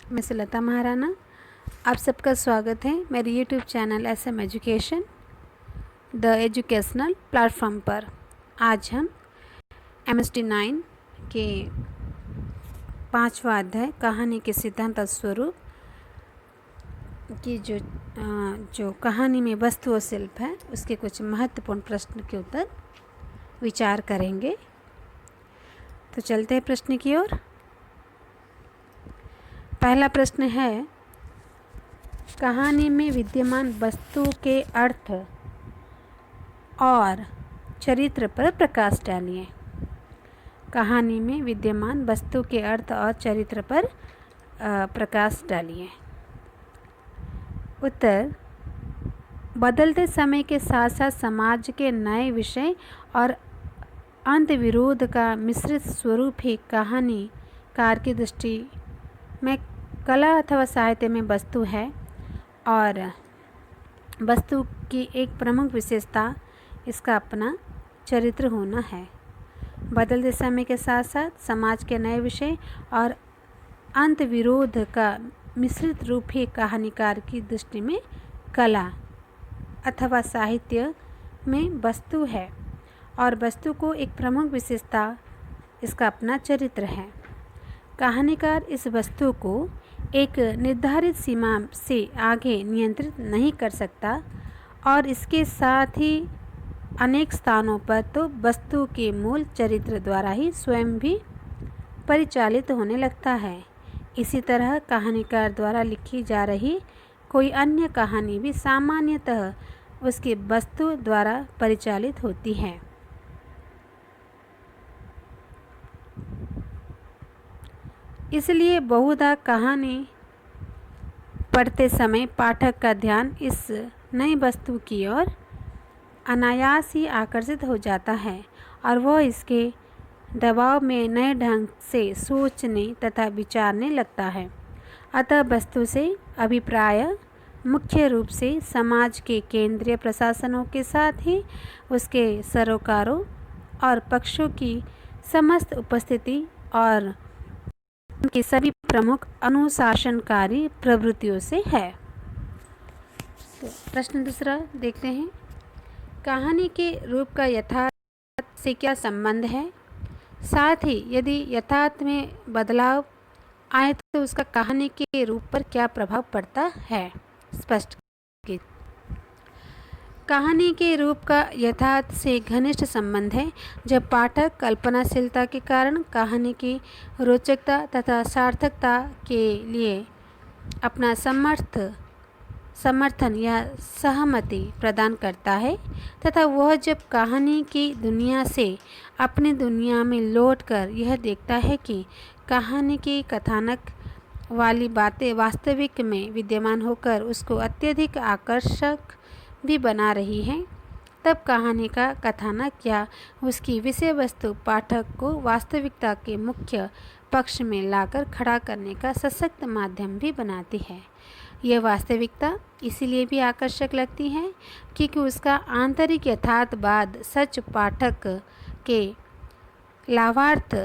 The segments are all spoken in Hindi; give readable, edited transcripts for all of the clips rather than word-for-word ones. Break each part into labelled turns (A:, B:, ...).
A: मैं सुलता महाराणा। आप सबका स्वागत है मेरे YouTube channel SM education the educational platform पर। आज हम MST 9 के 5वां अध्याय कहानी के सिद्धांत और स्वरूप की जो कहानी में वस्तु और शिल्प है उसके कुछ महत्वपूर्ण प्रश्न के उत्तर विचार करेंगे। तो चलते हैं प्रश्न की ओर। पहला प्रश्न है, कहानी में विद्यमान वस्तु के अर्थ और चरित्र पर प्रकाश डालिए। कहानी में विद्यमान वस्तु के अर्थ और चरित्र पर प्रकाश डालिए। उत्तर, बदलते समय के साथ साथ समाज के नए विषय और अंतविरोध का मिश्रित स्वरूप ही कहानीकार की दृष्टि में कला अथवा साहित्य में वस्तु है और वस्तु की एक प्रमुख विशेषता इसका अपना चरित्र होना है। बदलते समय के साथ साथ समाज के नए विषय और अंतविरोध का मिश्रित रूप ही कहानीकार की दृष्टि में कला अथवा साहित्य में वस्तु है और वस्तु को एक प्रमुख विशेषता इसका अपना चरित्र है। कहानीकार इस वस्तु को एक निर्धारित सीमा से आगे नियंत्रित नहीं कर सकता और इसके साथ ही अनेक स्थानों पर तो वस्तु के मूल चरित्र द्वारा ही स्वयं भी परिचालित होने लगता है। इसी तरह कहानीकार द्वारा लिखी जा रही कोई अन्य कहानी भी सामान्यतः उसकी वस्तु द्वारा परिचालित होती है। इसलिए बहुधा कहानी पढ़ते समय पाठक का ध्यान इस नई वस्तु की ओर अनायास ही आकर्षित हो जाता है और वह इसके दबाव में नए ढंग से सोचने तथा विचारने लगता है। अतः वस्तु से अभिप्राय मुख्य रूप से समाज के केंद्रीय प्रशासनों के साथ ही उसके सरोकारों और पक्षों की समस्त उपस्थिति और उनकी सभी प्रमुख अनुशासनकारी प्रवृत्तियों से है। तो प्रश्न दूसरा देखते हैं, कहानी के रूप का यथार्थ से क्या संबंध है, साथ ही यदि यथार्थ में बदलाव आए तो उसका कहानी के रूप पर क्या प्रभाव पड़ता है, स्पष्ट कीजिए। कहानी के रूप का यथार्थ से घनिष्ठ संबंध है। जब पाठक कल्पनाशीलता के कारण कहानी की रोचकता तथा सार्थकता के लिए अपना समर्थन या सहमति प्रदान करता है तथा वह जब कहानी की दुनिया से अपनी दुनिया में लौटकर यह देखता है कि कहानी की कथानक वाली बातें वास्तविक में विद्यमान होकर उसको अत्यधिक आकर्षक भी बना रही हैं, तब कहानी का कथानक या उसकी विषय वस्तु पाठक को वास्तविकता के मुख्य पक्ष में लाकर खड़ा करने का सशक्त माध्यम भी बनाती है। यह वास्तविकता इसीलिए भी आकर्षक लगती है क्योंकि उसका आंतरिक यथार्थवाद सच पाठक के लाभार्थ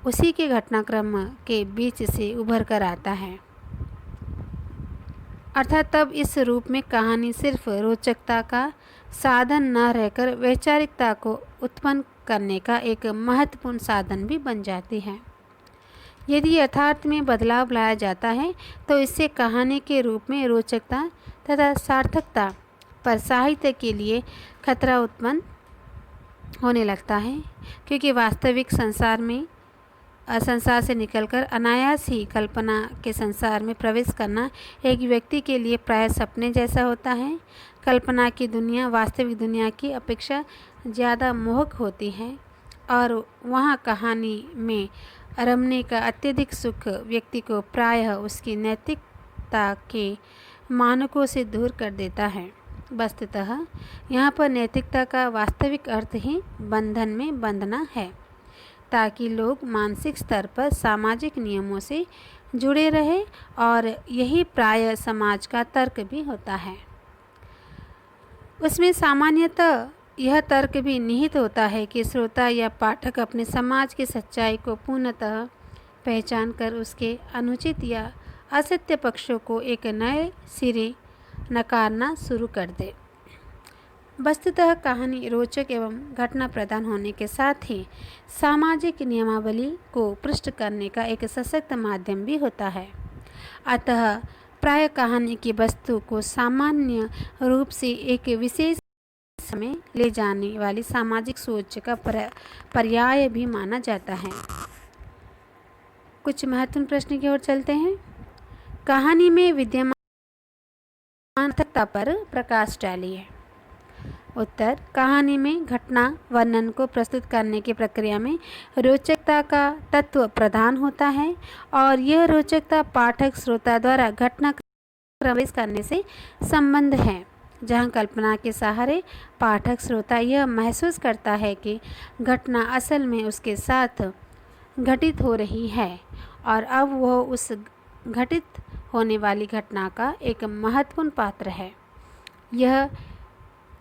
A: उसी के घटनाक्रम के बीच से उभर कर आता है। अर्थात तब इस रूप में कहानी सिर्फ रोचकता का साधन न रहकर वैचारिकता को उत्पन्न करने का एक महत्वपूर्ण साधन भी बन जाती है। यदि यथार्थ में बदलाव लाया जाता है तो इससे कहानी के रूप में रोचकता तथा सार्थकता पर साहित्य के लिए खतरा उत्पन्न होने लगता है, क्योंकि वास्तविक संसार से निकलकर अनायास ही कल्पना के संसार में प्रवेश करना एक व्यक्ति के लिए प्राय सपने जैसा होता है। कल्पना की दुनिया वास्तविक दुनिया की अपेक्षा ज़्यादा मोहक होती है और वहाँ कहानी में रमने का अत्यधिक सुख व्यक्ति को प्रायः उसकी नैतिकता के मानकों से दूर कर देता है। वस्तुतः यहाँ पर नैतिकता का वास्तविक अर्थ ही बंधन में बंधना है, ताकि लोग मानसिक स्तर पर सामाजिक नियमों से जुड़े रहे और यही प्राय समाज का तर्क भी होता है। उसमें सामान्यतः यह तर्क भी निहित होता है कि श्रोता या पाठक अपने समाज की सच्चाई को पूर्णतः पहचान कर उसके अनुचित या असत्य पक्षों को एक नए सिरे नकारना शुरू कर दे। वस्तुतः कहानी रोचक एवं घटना प्रधान होने के साथ ही सामाजिक नियमावली को पृष्ठ करने का एक सशक्त माध्यम भी होता है। अतः प्राय कहानी की वस्तु को सामान्य रूप से एक विशेष में ले जाने वाली सामाजिक सोच का पर्याय भी माना जाता है। कुछ महत्वपूर्ण प्रश्न की ओर चलते हैं। कहानी में विद्यमान अर्थकता पर प्रकाश डालिए। उत्तर, कहानी में घटना वर्णन को प्रस्तुत करने की प्रक्रिया में रोचकता का तत्व प्रधान होता है और यह रोचकता पाठक श्रोता द्वारा घटना प्रवेश करने से संबंध है, जहां कल्पना के सहारे पाठक श्रोता यह महसूस करता है कि घटना असल में उसके साथ घटित हो रही है और अब वह उस घटित होने वाली घटना का एक महत्वपूर्ण पात्र है। यह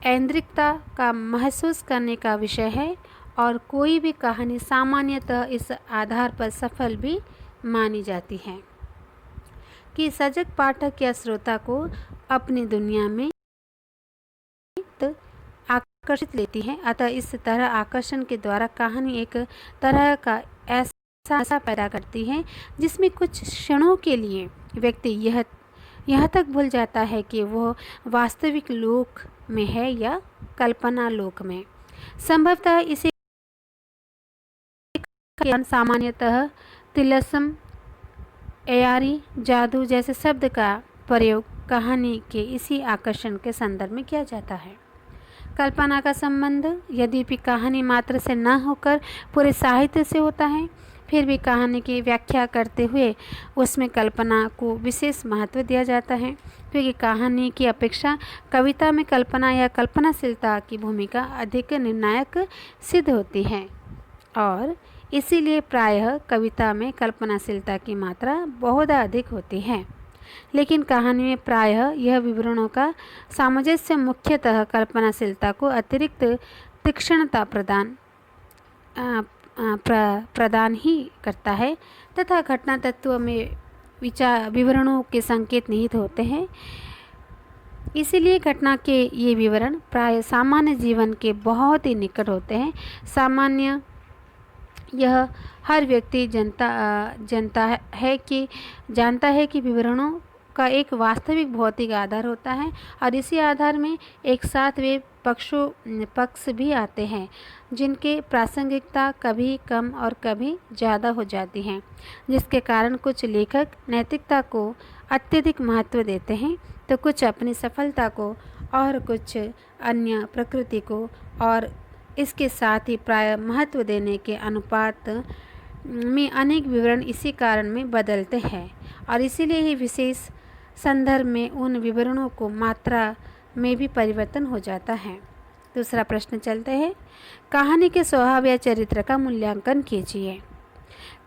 A: ऐन्द्रिकता का महसूस करने का विषय है और कोई भी कहानी सामान्यतः इस आधार पर सफल भी मानी जाती है कि सजग पाठक या श्रोता को अपनी दुनिया में आकर्षित लेती है। अतः इस तरह आकर्षण के द्वारा कहानी एक तरह का ऐसा पैदा करती है जिसमें कुछ क्षणों के लिए व्यक्ति यह तक भूल जाता है कि वह वास्तविक लोक में है या कल्पना लोक में। संभवतः इसे सामान्यतः तिलस्म, एयारी, जादू जैसे शब्द का प्रयोग कहानी के इसी आकर्षण के संदर्भ में किया जाता है। कल्पना का संबंध यद्यपि कहानी मात्र से न होकर पूरे साहित्य से होता है, फिर भी कहानी की व्याख्या करते हुए उसमें कल्पना को विशेष महत्व दिया जाता है, क्योंकि कहानी की अपेक्षा कविता में कल्पना या कल्पनाशीलता की भूमिका अधिक निर्णायक सिद्ध होती है और इसीलिए प्रायः कविता में कल्पनाशीलता की मात्रा बहुत अधिक होती है। लेकिन कहानी में प्रायः यह विवरणों का सामंजस्य मुख्यतः कल्पनाशीलता को अतिरिक्त तीक्ष्णता प्रदान ही करता है तथा घटना तत्व में विवरणों के संकेत निहित होते हैं। इसीलिए घटना के ये विवरण प्राय सामान्य जीवन के बहुत ही निकट होते हैं। सामान्य यह हर व्यक्ति जानता है कि विवरणों का एक वास्तविक भौतिक आधार होता है और इसी आधार में एक साथ वे पक्ष भी आते हैं जिनके प्रासंगिकता कभी कम और कभी ज़्यादा हो जाती है, जिसके कारण कुछ लेखक नैतिकता को अत्यधिक महत्व देते हैं तो कुछ अपनी सफलता को और कुछ अन्य प्रकृति को, और इसके साथ ही प्राय महत्व देने के अनुपात में अनेक विवरण इसी कारण में बदलते हैं और इसीलिए ही विशेष संदर्भ में उन विवरणों को मात्रा में भी परिवर्तन हो जाता है। दूसरा प्रश्न चलते हैं। कहानी के स्वभाव या चरित्र का मूल्यांकन कीजिए।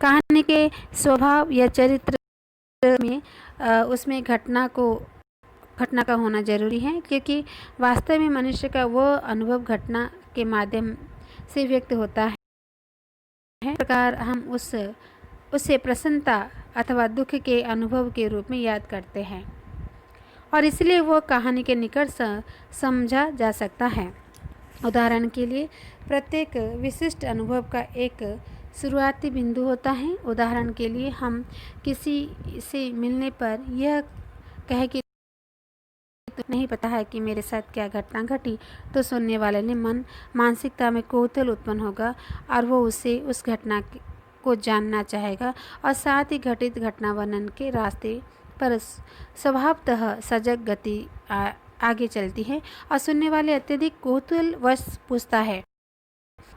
A: कहानी के स्वभाव या चरित्र में उसमें घटना का होना जरूरी है, क्योंकि वास्तव में मनुष्य का वह अनुभव घटना के माध्यम से व्यक्त होता है। इस प्रकार हम उसे प्रसन्नता अथवा दुख के अनुभव के रूप में याद करते हैं और इसलिए वह कहानी के निकट समझा जा सकता है। उदाहरण के लिए प्रत्येक विशिष्ट अनुभव का एक शुरुआती बिंदु होता है। उदाहरण के लिए हम किसी से मिलने पर यह कहे कि तो नहीं पता है कि मेरे साथ क्या घटना घटी, तो सुनने वाले ने मानसिकता में कौतूहल उत्पन्न होगा और वो उस घटना को जानना चाहेगा और साथ ही घटित घटना वर्णन के रास्ते पर स्वभावतः सजग गति आगे चलती है और सुनने वाले अत्यधिक कौतूहलवश पूछता है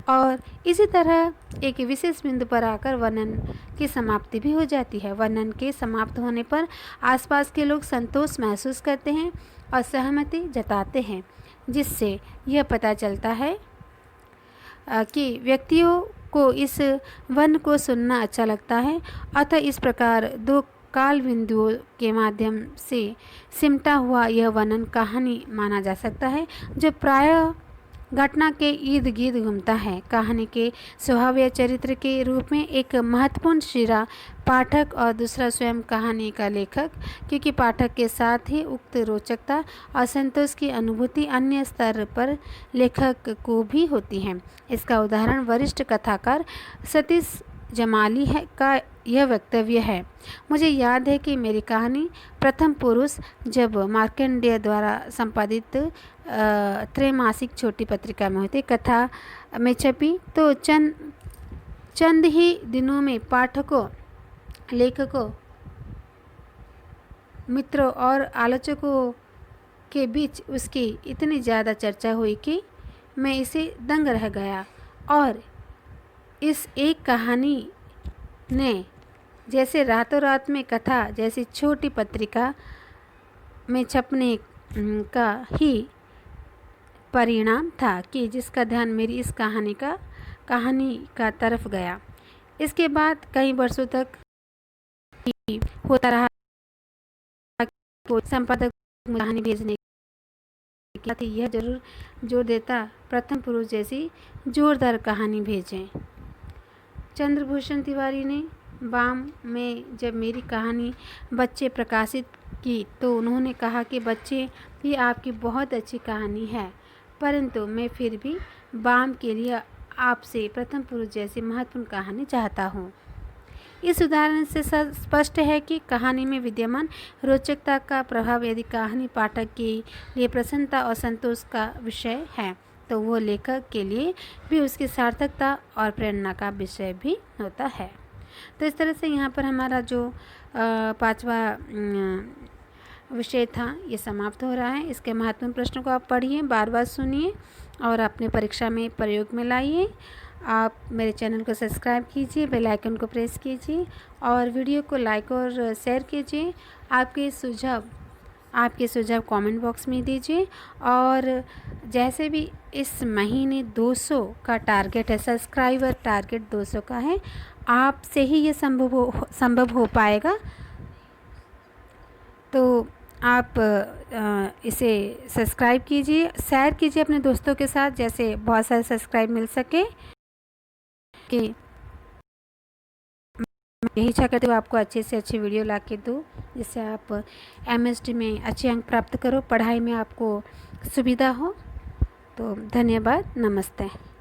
A: और इसी तरह एक विशेष बिंदु पर आकर वर्णन की समाप्ति भी हो जाती है। वर्णन के समाप्त होने पर आसपास के लोग संतोष महसूस करते हैं और सहमति जताते हैं, जिससे यह पता चलता है कि व्यक्तियों को इस वर्णन को सुनना अच्छा लगता है। अतः इस प्रकार दो काल बिंदुओं के माध्यम से सिमटा हुआ यह वर्णन कहानी माना जा सकता है, जो प्रायः घटना के इर्द गिर्द घूमता है। कहानी के स्वभाव या चरित्र के रूप में एक महत्वपूर्ण शिरा पाठक और दूसरा स्वयं कहानी का लेखक, क्योंकि पाठक के साथ ही उक्त रोचकता और संतोष की अनुभूति अन्य स्तर पर लेखक को भी होती है। इसका उदाहरण वरिष्ठ कथाकार सतीश जमाली है का यह वक्तव्य है। मुझे याद है कि मेरी कहानी प्रथम पुरुष जब मार्कंडेय द्वारा संपादित त्रैमासिक छोटी पत्रिका में होती कथा में छपी तो चंद ही दिनों में पाठकों, लेखकों, मित्रों और आलोचकों के बीच उसकी इतनी ज़्यादा चर्चा हुई कि मैं इसे दंग रह गया। और इस एक कहानी ने जैसे रातों रात में कथा जैसी छोटी पत्रिका में छपने का ही परिणाम था कि जिसका ध्यान मेरी इस कहानी का तरफ गया। इसके बाद कई वर्षों तक होता रहा कि संपादक कहानी भेजने की यह जरूर जोर देता प्रथम पुरुष जैसी जोरदार कहानी भेजें। चंद्रभूषण तिवारी ने बाम में जब मेरी कहानी बच्चे प्रकाशित की तो उन्होंने कहा कि बच्चे भी आपकी बहुत अच्छी कहानी है, परंतु मैं फिर भी बाम के लिए आपसे प्रथम पुरुष जैसी महत्वपूर्ण कहानी चाहता हूँ। इस उदाहरण से स्पष्ट है कि कहानी में विद्यमान रोचकता का प्रभाव यदि कहानी पाठक के लिए प्रसन्नता और संतोष का विषय है तो वो लेखक के लिए भी उसकी सार्थकता और प्रेरणा का विषय भी होता है। तो इस तरह से यहाँ पर हमारा जो 5वां विषय था ये समाप्त हो रहा है। इसके महत्वपूर्ण प्रश्नों को आप पढ़िए, बार बार सुनिए और अपने परीक्षा में प्रयोग में लाइए। आप मेरे चैनल को सब्सक्राइब कीजिए, बेल आइकन को प्रेस कीजिए और वीडियो को लाइक और शेयर कीजिए। आपके सुझाव कमेंट बॉक्स में दीजिए। और जैसे भी इस महीने 200 का टारगेट है, सब्सक्राइबर टारगेट 200 का है, आपसे ही ये संभव हो पाएगा। तो आप इसे सब्सक्राइब कीजिए, शेयर कीजिए अपने दोस्तों के साथ, जैसे बहुत सारे सब्सक्राइब मिल सके। कि यही इच्छा करते हो आपको अच्छे से अच्छी वीडियो ला के दूँ जिससे आप MSD में अच्छे अंक प्राप्त करो, पढ़ाई में आपको सुविधा हो। तो धन्यवाद, नमस्ते।